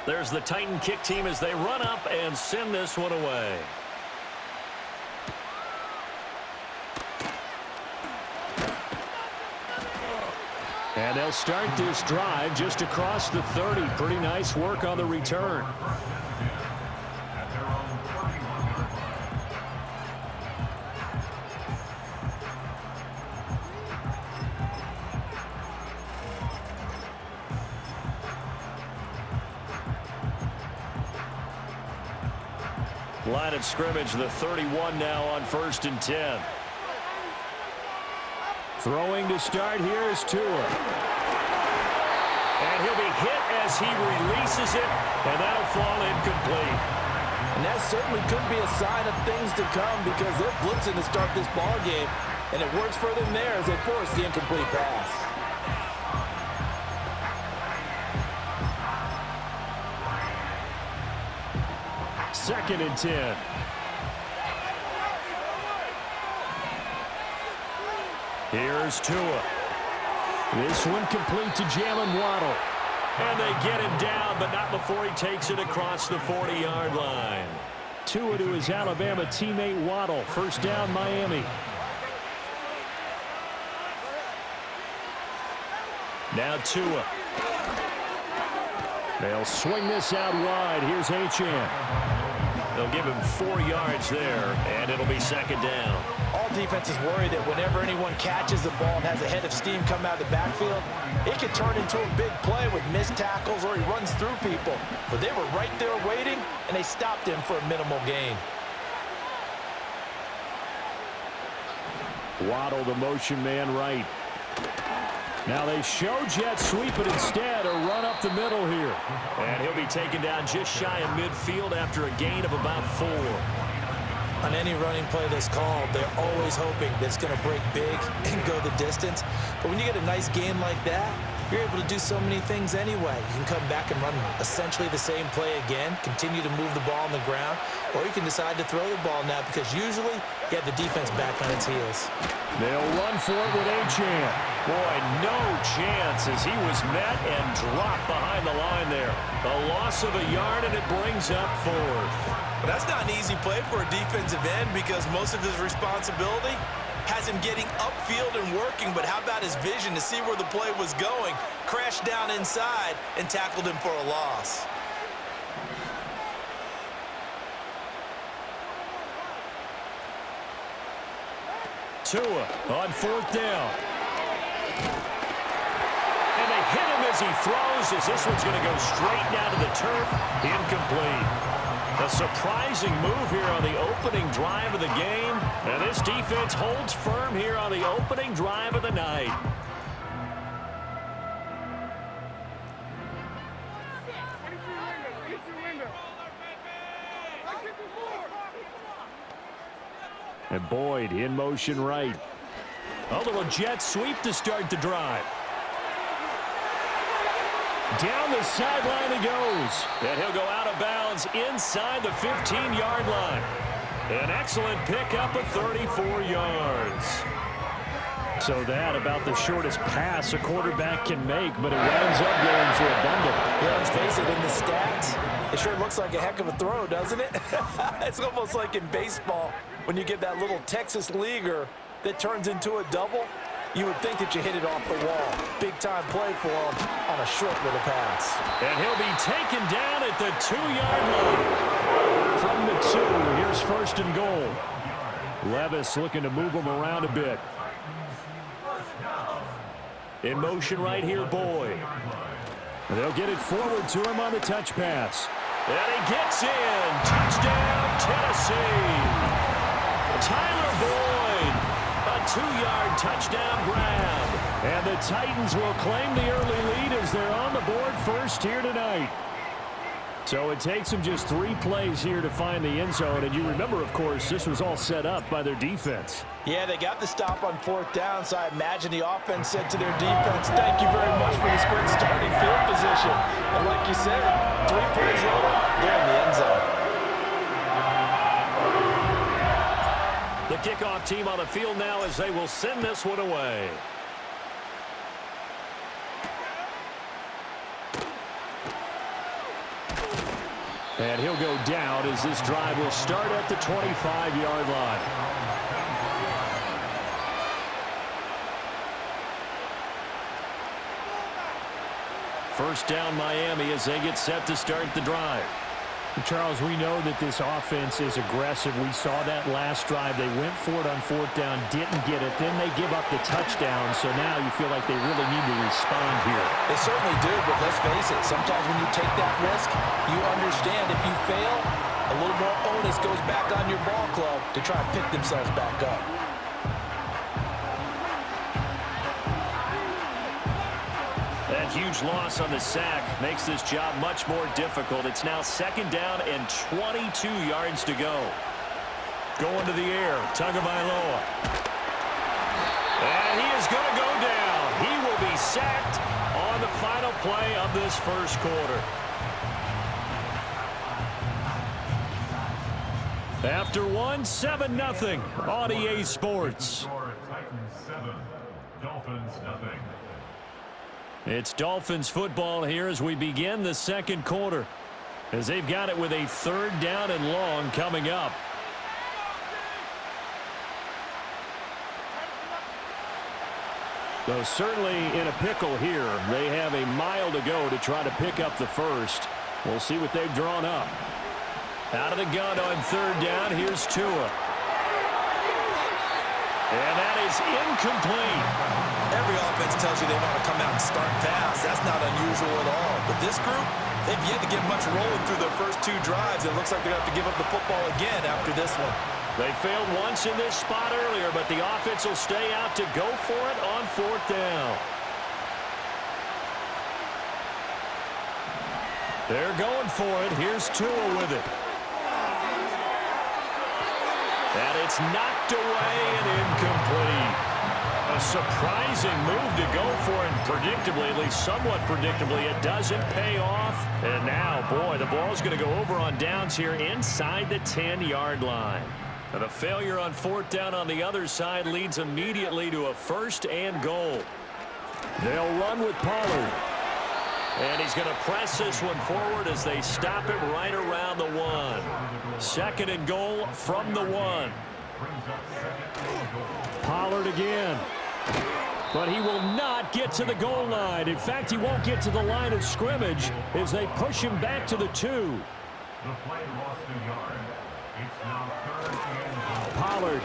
There's the Titan kick team as they run up and send this one away. And they'll start this drive just across the 30. Pretty nice work on the return. Line of scrimmage, the 31 now on 1st and 10. Throwing to start here is Tua. And he'll be hit as he releases it, and that'll fall incomplete. And that certainly could be a sign of things to come because they're blitzing to start this ball game, and it works for them there as they force the incomplete pass. Second and 10. Here's Tua. This one complete to Jalen Waddle. And they get him down, but not before he takes it across the 40-yard line. Tua to his Alabama teammate Waddle. First down, Miami. Now Tua. They'll swing this out wide. Here's Achane. They'll give him 4 yards there, and it'll be second down. All defenses worry that whenever anyone catches the ball and has a head of steam come out of the backfield, it could turn into a big play with missed tackles or he runs through people. But they were right there waiting, and they stopped him for a minimal gain. Waddle, the motion man right. Now they show jet sweep, but instead a run up the middle here. And he'll be taken down just shy of midfield after a gain of about 4. On any running play that's called, they're always hoping that it's going to break big and go the distance. But when you get a nice game like that, you're able to do so many things anyway. You can come back and run essentially the same play again, continue to move the ball on the ground, or you can decide to throw the ball now because usually you have the defense back on its heels. They'll run for it with Achane. Boy, no chance as he was met and dropped behind the line there. A loss of a yard, and it brings up 4th. But that's not an easy play for a defensive end because most of his responsibility has him getting upfield and working, but how about his vision to see where the play was going, crashed down inside, and tackled him for a loss. Tua on 4th down. And they hit him as he throws, as this one's going to go straight down to the turf. Incomplete. A surprising move here on the opening drive of the game. And this defense holds firm here on the opening drive of the night. And Boyd in motion right. A little jet sweep to start the drive. Down the sideline he goes. And he'll go out of bounds inside the 15-yard line. An excellent pickup of 34 yards. So that about the shortest pass a quarterback can make, but it winds up going for a bundle. Yeah, let's face it, in the stats, it sure looks like a heck of a throw, doesn't it? It's almost like in baseball when you get that little Texas leaguer that turns into a double. You would think that you hit it off the wall. Big-time play for him on a short little pass. And he'll be taken down at the 2-yard line. From the 2, here's 1st and goal. Levis looking to move him around a bit. In motion right here, Boyd. And they'll get it forward to him on the touch pass. And he gets in. Touchdown, Tennessee. Tyler Boyd. A 2-yard touchdown grab. And the Titans will claim the early lead as they're on the board first here tonight. So it takes them just 3 plays here to find the end zone. And you remember, of course, this was all set up by their defense. Yeah, they got the stop on 4th down, so I imagine the offense said to their defense, thank you very much for this great starting field position. And like you said, 3 plays later, they're in the end zone. The kickoff team on the field now as they will send this one away. And he'll go down as this drive will start at the 25-yard line. First down Miami as they get set to start the drive. Charles, we know that this offense is aggressive. We saw that last drive. They went for it on fourth down, didn't get it. Then they give up the touchdown, so now you feel like they really need to respond here. They certainly do, but let's face it. Sometimes when you take that risk, you understand if you fail, a little more onus goes back on your ball club to try and pick themselves back up. That huge loss on the sack makes this job much more difficult. It's now second down and 22 yards to go. Going to the air, Tagovailoa. And he is going to go down. He will be sacked on the final play of this first quarter. After one, 7-0 on EA Sports. It's Dolphins football here as we begin the second quarter, as they've got it with a third down and long coming up. Though certainly in a pickle here, they have a mile to go to try to pick up the first. We'll see what they've drawn up. Out of the gun on third down, here's Tua. And that is incomplete. Every offense tells you they want to come out and start fast. That's not unusual at all. But this group, they've yet to get much rolling through their first two drives. It looks like they're going to have to give up the football again after this one. They failed once in this spot earlier, but the offense will stay out to go for it on fourth down. They're going for it. Here's Tua with it. And it's knocked away and incomplete. A surprising move to go for, and predictably, at least somewhat predictably, it doesn't pay off. And now, boy, the ball's going to go over on downs here inside the 10-yard line. And the failure on fourth down on the other side leads immediately to a first and goal. They'll run with Pollard. And he's going to press this one forward as they stop it right around the 1. Second and goal from the 1. Pollard again. But he will not get to the goal line. In fact, he won't get to the line of scrimmage as they push him back to the 2. Pollard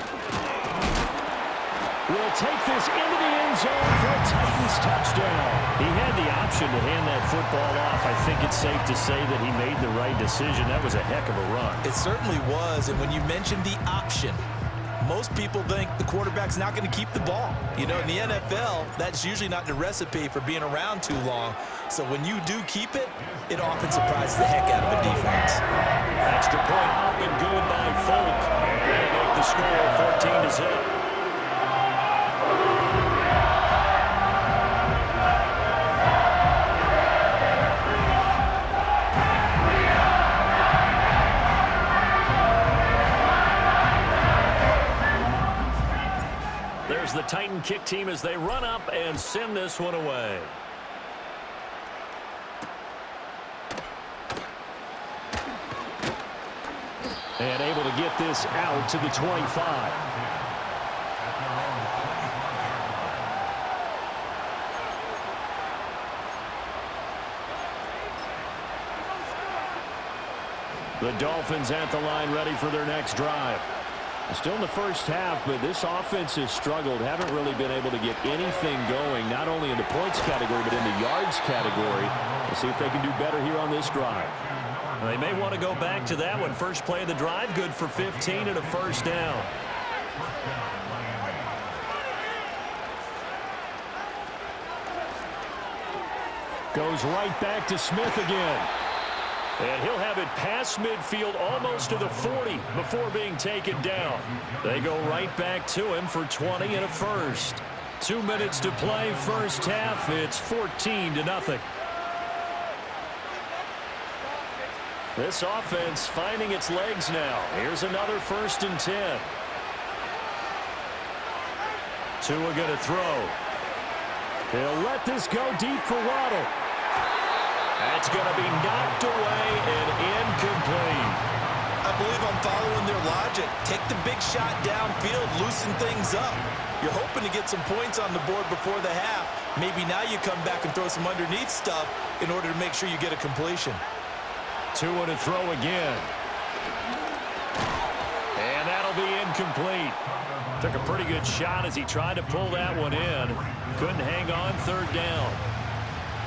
will take this into the end zone for a Titans touchdown. He had the option to hand that football off. I think it's safe to say that he made the right decision. That was a heck of a run. It certainly was, and when you mentioned the option, most people think the quarterback's not going to keep the ball. You know, in the NFL, that's usually not the recipe for being around too long. So when you do keep it, it often surprises the heck out of a defense. Extra point up and good by Folk. And they make the score 14-0. There's the Titan kick team as they run up and send this one away. And able to get this out to the 25. The Dolphins at the line ready for their next drive. Still in the first half, but this offense has struggled. Haven't really been able to get anything going, not only in the points category, but in the yards category. We'll see if they can do better here on this drive. They may want to go back to that one. First play of the drive, good for 15 and a first down. Goes right back to Smith again. And he'll have it past midfield almost to the 40 before being taken down. They go right back to him for 20 and a first. 2 minutes to play first half. It's 14-0. This offense finding its legs now. Here's another 1st and 10. Tua going to throw. He'll let this go deep for Waddle. That's going to be knocked away and incomplete. believe I'm following their logic. Take the big shot downfield, loosen things up. You're hoping to get some points on the board before the half. Maybe now you come back and throw some underneath stuff in order to make sure you get a completion. 2 and a throw again. And that'll be incomplete. Took a pretty good shot as he tried to pull that one in. Couldn't hang on, third down.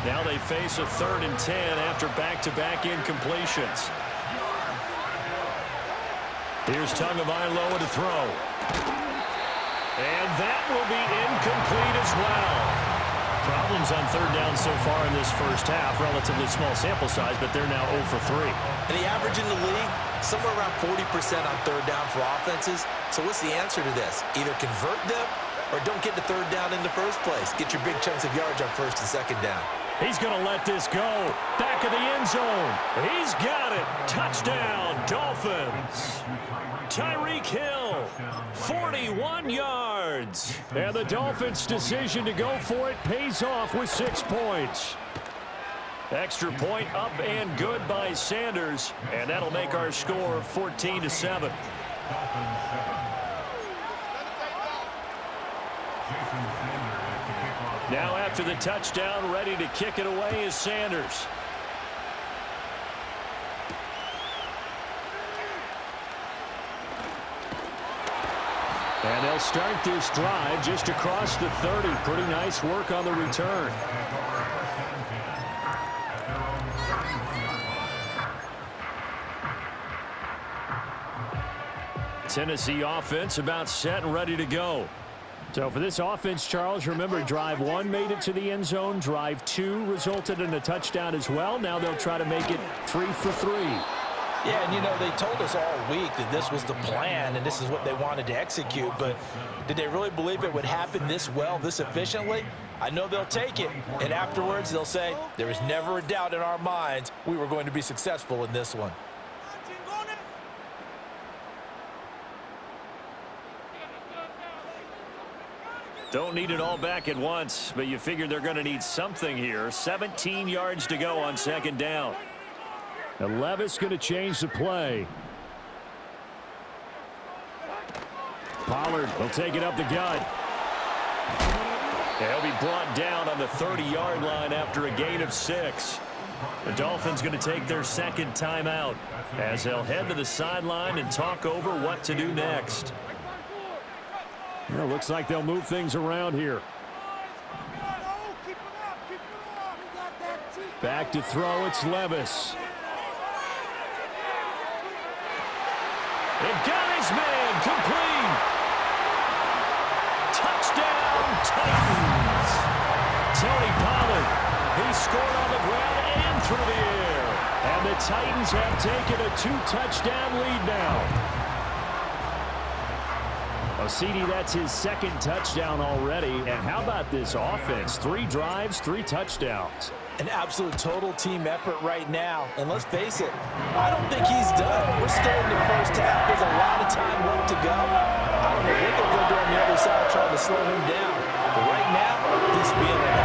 Now they face a 3rd and 10 after back-to-back incompletions. Here's Tagovailoa to throw. And that will be incomplete as well. Problems on third down so far in this first half. Relatively small sample size, but they're now 0 for 3. And the average in the league, somewhere around 40% on third down for offenses. So what's the answer to this? Either convert them or don't get the third down in the first place. Get your big chunks of yards on first and second down. He's going to let this go. Back of the end zone. He's got it. Touchdown, Dolphins. Tyreek Hill, 41 yards. And the Dolphins' decision to go for it pays off with 6 points. Extra point up and good by Sanders. And that'll make our score 14-7. Now after the touchdown, ready to kick it away is Sanders. And they'll start this drive just across the 30. Pretty nice work on the return. Tennessee offense about set and ready to go. So for this offense, Charles, remember drive 1 made it to the end zone. Drive 2 resulted in a touchdown as well. Now they'll try to make it 3 for 3. Yeah, and you know, they told us all week that this was the plan and this is what they wanted to execute, but did they really believe it would happen this well, this efficiently? I know they'll take it, and afterwards they'll say, there was never a doubt in our minds we were going to be successful in this one. Don't need it all back at once, but you figure they're going to need something here. 17 yards to go on second down. And Levis going to change the play. Pollard will take it up the gut. He'll be brought down on the 30-yard line after a gain of 6. The Dolphins going to take their second timeout as they'll head to the sideline and talk over what to do next. Well, looks like they'll move things around here. Back to throw, it's Levis. It got his man, complete. Touchdown, Titans. Tony Pollard, he scored on the ground and through the air. And the Titans have taken a 2-touchdown lead now. Oh, CD, that's his second touchdown already. And how about this offense? 3 drives, 3 touchdowns. An absolute total team effort right now. And let's face it, I don't think he's done. We're still in the first half. There's a lot of time left to go. I don't know what they're going to do on the other side trying to slow him down. But right now, he's feeling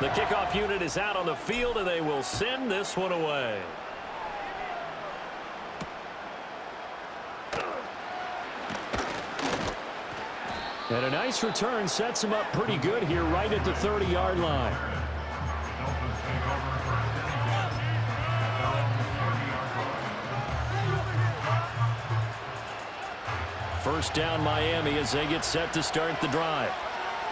it. The kickoff unit is out on the field, and they will send this one away. And a nice return sets him up pretty good here right at the 30-yard line. First down Miami as they get set to start the drive.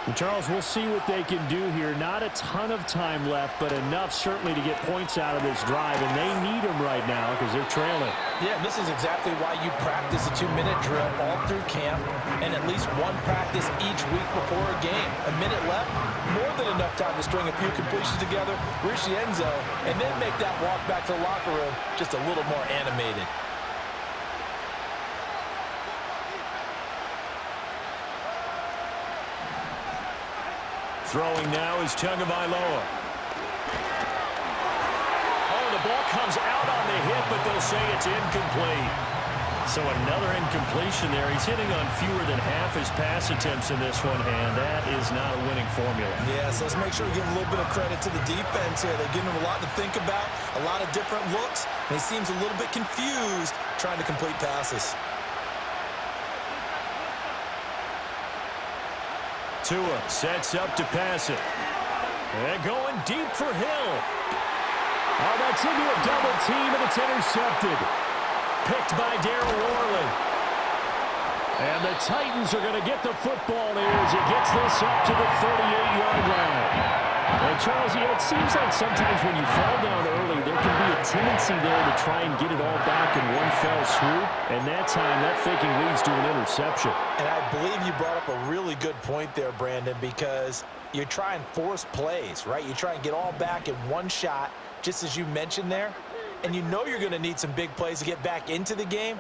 And Charles, we'll see what they can do here. Not a ton of time left, but enough certainly to get points out of this drive, and they need them right now because they're trailing. Yeah, this is exactly why you practice a 2-minute drill all through camp and at least one practice each week before a game. A minute left, more than enough time to string a few completions together, reach the end zone, and then make that walk back to the locker room just a little more animated. Throwing now is Tagovailoa. Oh, the ball comes out on the hit, but they'll say it's incomplete. So another incompletion there. He's hitting on fewer than half his pass attempts in this one, and that is not a winning formula. Yes, let's make sure we give a little bit of credit to the defense here. They're giving them a lot to think about, a lot of different looks, and he seems a little bit confused trying to complete passes. Tua sets up to pass it. And going deep for Hill. Oh, that's into a double team, and it's intercepted. Picked by Darryl Worley. And the Titans are going to get the football here as he gets this up to the 38-yard line. And Charles, it seems like sometimes when you fall down early, there can be a tendency there to try and get it all back in one fell swoop. And that time, that faking leads to an interception. And I believe you brought up a really good point there, Brandon, because you try and force plays, right? You try and get all back in one shot, just as you mentioned there. And you know you're going to need some big plays to get back into the game.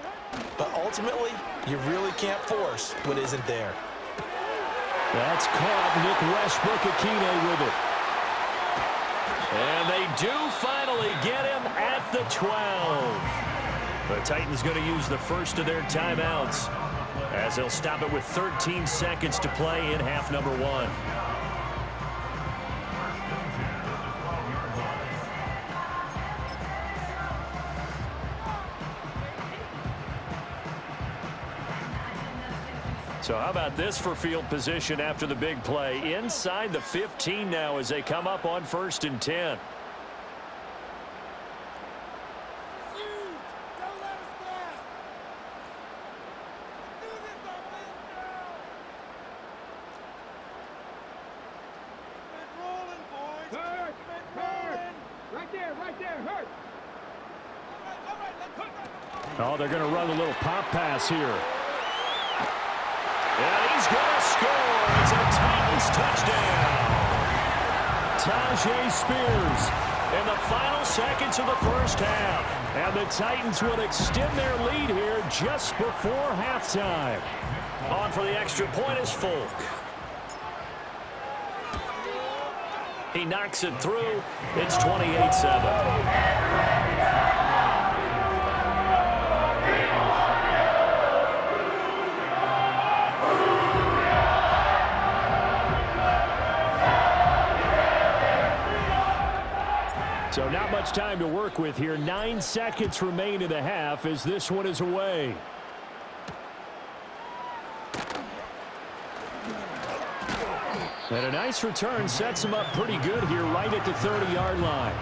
But ultimately, you really can't force what isn't there. That's caught. Nick Westbrook-Akine with it. And they do finally get him at the 12. The Titans going to use the first of their timeouts as they'll stop it with 13 seconds to play in half number 1. So how about this for field position after the big play? Inside the 15 now as they come up on 1st and 10. Oh, they're going to run a little pop pass here. And he's going to score. It's a Titans touchdown. Tajay Spears in the final seconds of the first half. And the Titans would extend their lead here just before halftime. On for the extra point is Folk. He knocks it through. It's 28-7. So not much time to work with here. 9 seconds remain in the half as this one is away. And a nice return sets him up pretty good here right at the 30-yard line.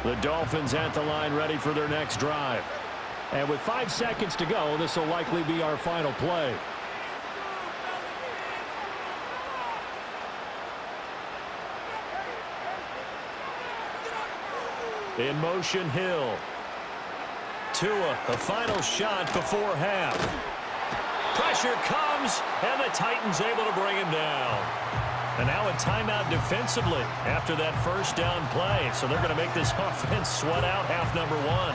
The Dolphins at the line ready for their next drive. And with 5 seconds to go, this will likely be our final play. In motion, Hill. Tua, the final shot before half. Pressure comes, and the Titans able to bring him down. And now a timeout defensively after that first down play. So they're going to make this offense sweat out half number 1.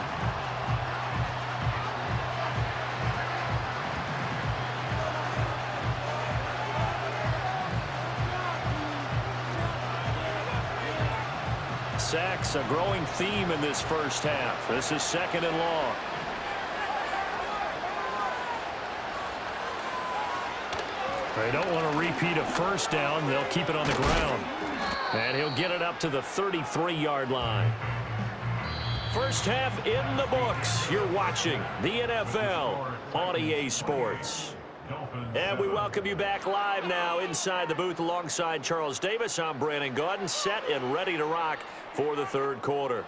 Sacks, a growing theme in this first half. This is 2nd and long. They don't want to repeat a first down. They'll keep it on the ground. And he'll get it up to the 33-yard line. First half in the books. You're watching the NFL on EA Sports. And we welcome you back live now inside the booth alongside Charles Davis. I'm Brandon Gaudin, set and ready to rock for the third quarter.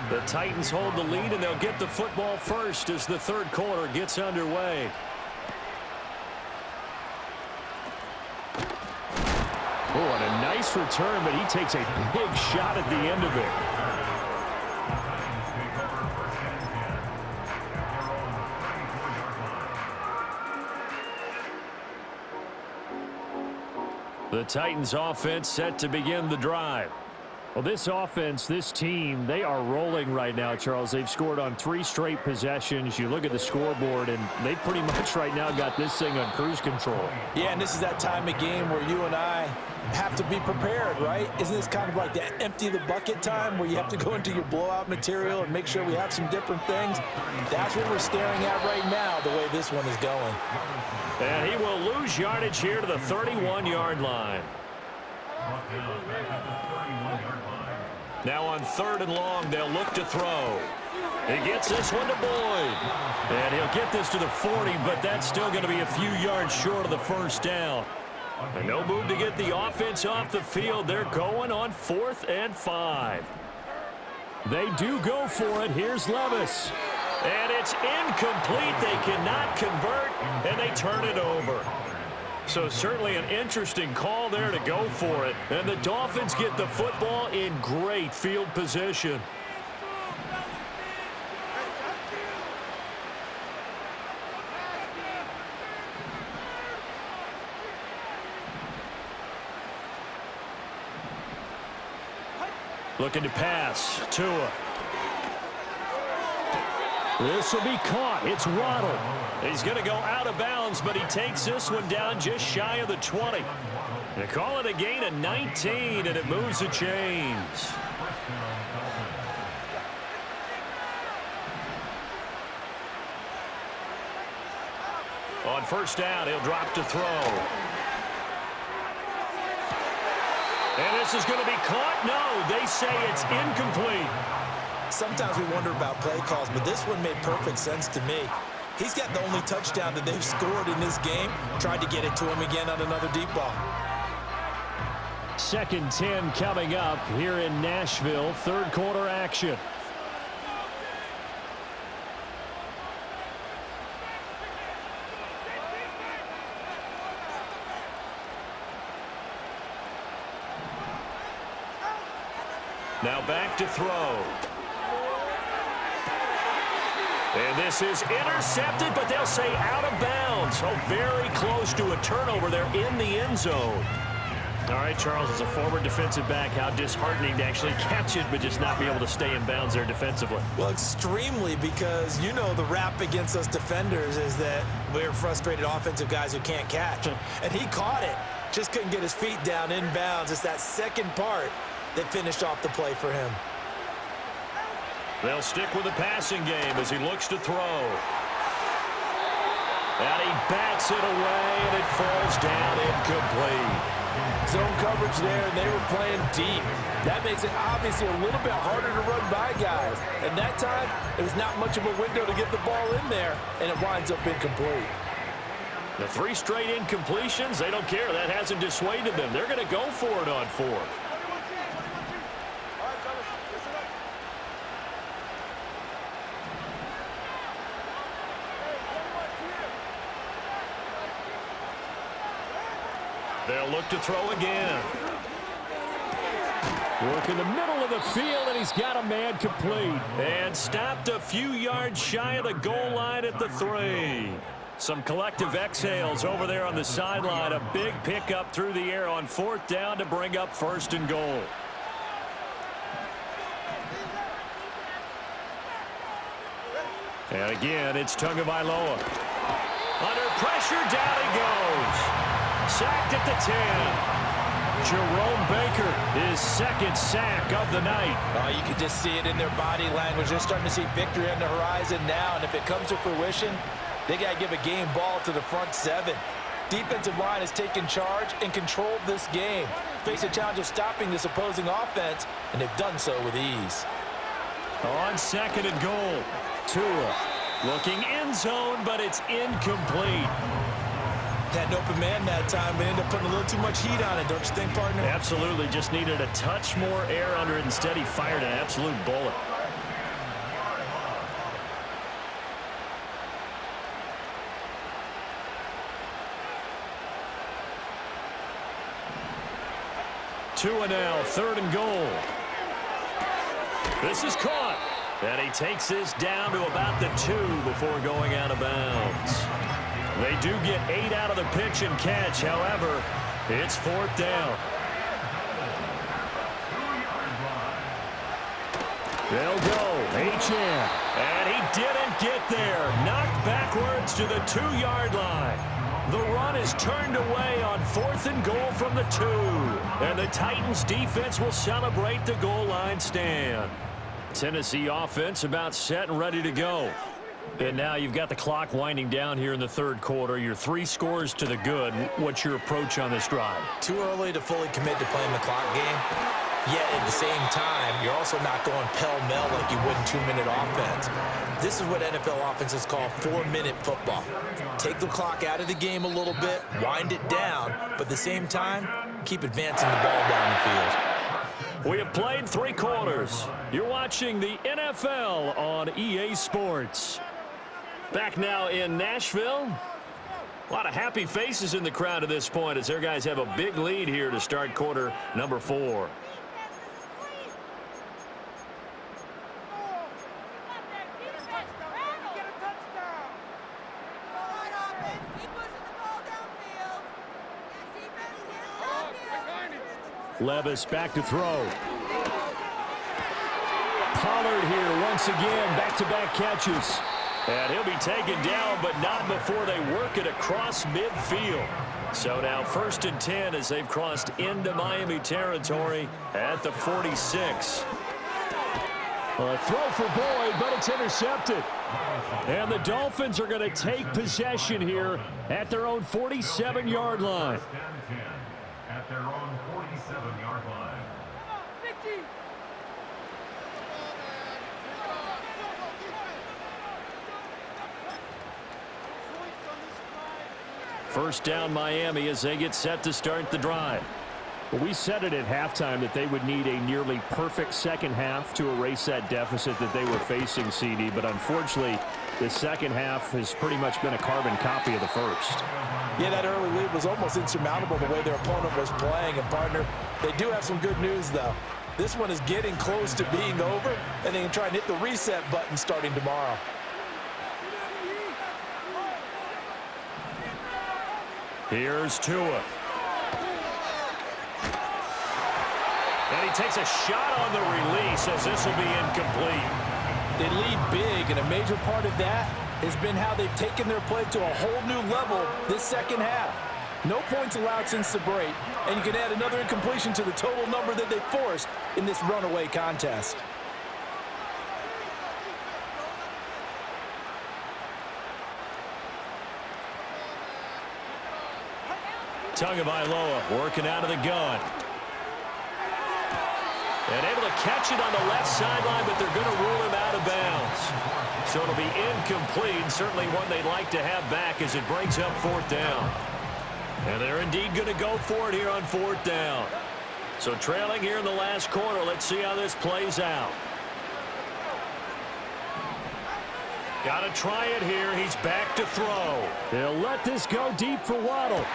The Titans hold the lead, and they'll get the football first as the third quarter gets underway. Oh, and a nice return, but he takes a big shot at the end of it. The Titans offense set to begin the drive. Well, this offense, this team, they are rolling right now, Charles. They've scored on 3 straight possessions. You look at the scoreboard, and they pretty much right now got this thing on cruise control. Yeah, and this is that time of game where you and I have to be prepared, right? Isn't this kind of like the empty the bucket time where you have to go into your blowout material and make sure we have some different things? That's what we're staring at right now, the way this one is going. And he will lose yardage here to the 31-yard line. Now on 3rd and long, they'll look to throw. He gets this one to Boyd. And he'll get this to the 40, but that's still going to be a few yards short of the first down. And no move to get the offense off the field. They're going on 4th and 5. They do go for it. Here's Levis. And it's incomplete. They cannot convert, and they turn it over. So certainly an interesting call there to go for it. And the Dolphins get the football in great field position. Looking to pass. Tua. This will be caught. It's Waddle. He's going to go out of bounds, but he takes this one down just shy of the 20. They call it a gain of 19, and it moves the chains. On 1st down, he'll drop to throw. And this is going to be caught. No, they say it's incomplete. Sometimes we wonder about play calls, but this one made perfect sense to me. He's got the only touchdown that they've scored in this game. Tried to get it to him again on another deep ball. 2nd and 10 coming up here in Nashville. 3rd quarter action. Now back to throw. And this is intercepted, but they'll say out of bounds. Oh, very close to a turnover there in the end zone. All right, Charles, as a former defensive back, how disheartening to actually catch it, but just not be able to stay in bounds there defensively. Well, extremely, because you know the rap against us defenders is that we're frustrated offensive guys who can't catch. And he caught it. Just couldn't get his feet down in bounds. It's that second part that finished off the play for him. They'll stick with the passing game as he looks to throw. And he bats it away, and it falls down incomplete. Zone coverage there, and they were playing deep. That makes it obviously a little bit harder to run by guys. And that time, it was not much of a window to get the ball in there, and it winds up incomplete. The 3 straight incompletions, they don't care. That hasn't dissuaded them. They're going to go for it on 4th. They'll look to throw again. Work in the middle of the field, and he's got a man complete. And stopped a few yards shy of the goal line at the 3. Some collective exhales over there on the sideline. A big pickup through the air on 4th down to bring up 1st and goal. And again, it's Tagovailoa. Under pressure, down he goes. Sacked at the 10. Jerome Baker, his 2nd sack of the night. Oh, you can just see it in their body language. They're starting to see victory on the horizon now, and if it comes to fruition, they got to give a game ball to the front 7. Defensive line has taken charge and controlled this game. Face a challenge of stopping this opposing offense, and they've done so with ease. On 2nd and goal, Tua looking end zone, but it's incomplete. Had an open man that time, but ended up putting a little too much heat on it, don't you think, partner? Absolutely. Just needed a touch more air under it. Instead, he fired an absolute bullet. Tua now, 3rd and goal. This is caught. And he takes this down to about the 2 before going out of bounds. They do get 8 out of the pitch and catch. However, It's 4th down. They'll go. Achane. And he didn't get there. Knocked backwards to the 2-yard line. The run is turned away on 4th and goal from the 2. And the Titans defense will celebrate the goal line stand. Tennessee offense about set and ready to go. And now you've got the clock winding down here in the 3rd quarter. You're 3 scores to the good. What's your approach on this drive? Too early to fully commit to playing the clock game. Yet at the same time, you're also not going pell-mell like you would in 2-minute offense. This is what NFL offenses call 4-minute football. Take the clock out of the game a little bit, wind it down, but at the same time, keep advancing the ball down the field. We have played 3 quarters. You're watching the NFL on EA Sports. Back now in Nashville. A lot of happy faces in the crowd at this point as their guys have a big lead here to start quarter number 4. Levis back to throw. Pollard here once again, back-to-back catches. And he'll be taken down, but not before they work it across midfield. So now 1st and 10 as they've crossed into Miami territory at the 46. A throw for Boyd, but it's intercepted. And the Dolphins are going to take possession here at their own 47-yard line. At their own 47-yard line. First down Miami as they get set to start the drive. Well, we said it at halftime that they would need a nearly perfect second half to erase that deficit that they were facing, CD. But unfortunately, the second half has pretty much been a carbon copy of the first. Yeah, that early lead was almost insurmountable the way their opponent was playing. And, partner, they do have some good news, though. This one is getting close to being over, and they can try and hit the reset button starting tomorrow. Here's Tua. And he takes a shot on the release as this will be incomplete. They lead big, and a major part of that has been how they've taken their play to a whole new level this second half. No points allowed since the break, and you can add another incompletion to the total number that they forced in this runaway contest. Tagovailoa working out of the gun. And able to catch it on the left sideline, but they're going to rule him out of bounds. So it'll be incomplete, certainly one they'd like to have back as it brings up 4th down. And they're indeed going to go for it here on 4th down. So trailing here in the last quarter, let's see how this plays out. Got to try it here. He's back to throw. They'll let this go deep for Waddle.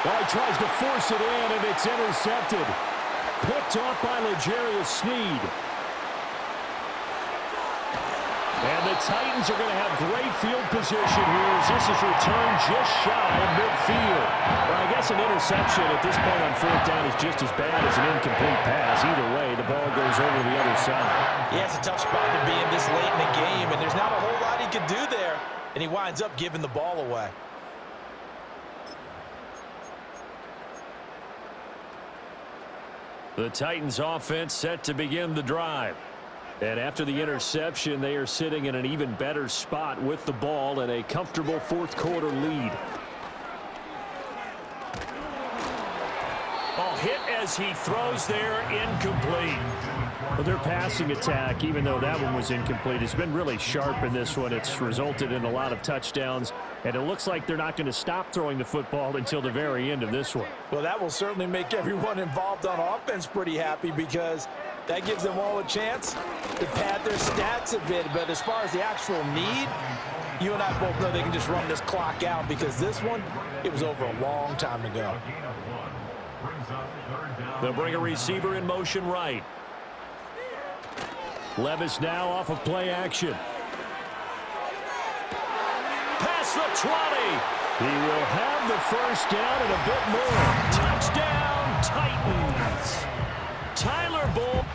Well, he tries to force it in, and it's intercepted. Picked off by L'Jarius Sneed. And the Titans are going to have great field position here as this is returned just shy of midfield. Well, I guess an interception at this point on 4th down is just as bad as an incomplete pass. Either way, the ball goes over the other side. Yeah, it's a tough spot to be in this late in the game, and there's not a whole lot he could do there, and he winds up giving the ball away. The Titans offense set to begin the drive. And after the interception, they are sitting in an even better spot with the ball and a comfortable 4th quarter lead. Oh, hit as he throws there, incomplete. Well, their passing attack, even though that one was incomplete, has been really sharp in this one. It's resulted in a lot of touchdowns, and it looks like they're not going to stop throwing the football until the very end of this one. Well, that will certainly make everyone involved on offense pretty happy because that gives them all a chance to pad their stats a bit. But as far as the actual need, you and I both know they can just run this clock out because this one, it was over a long time ago. They'll bring a receiver in motion right. Levis now off of play action. Pass across the 20. He will have the first down and a bit more. Touchdown, Titans. Tyler Bull.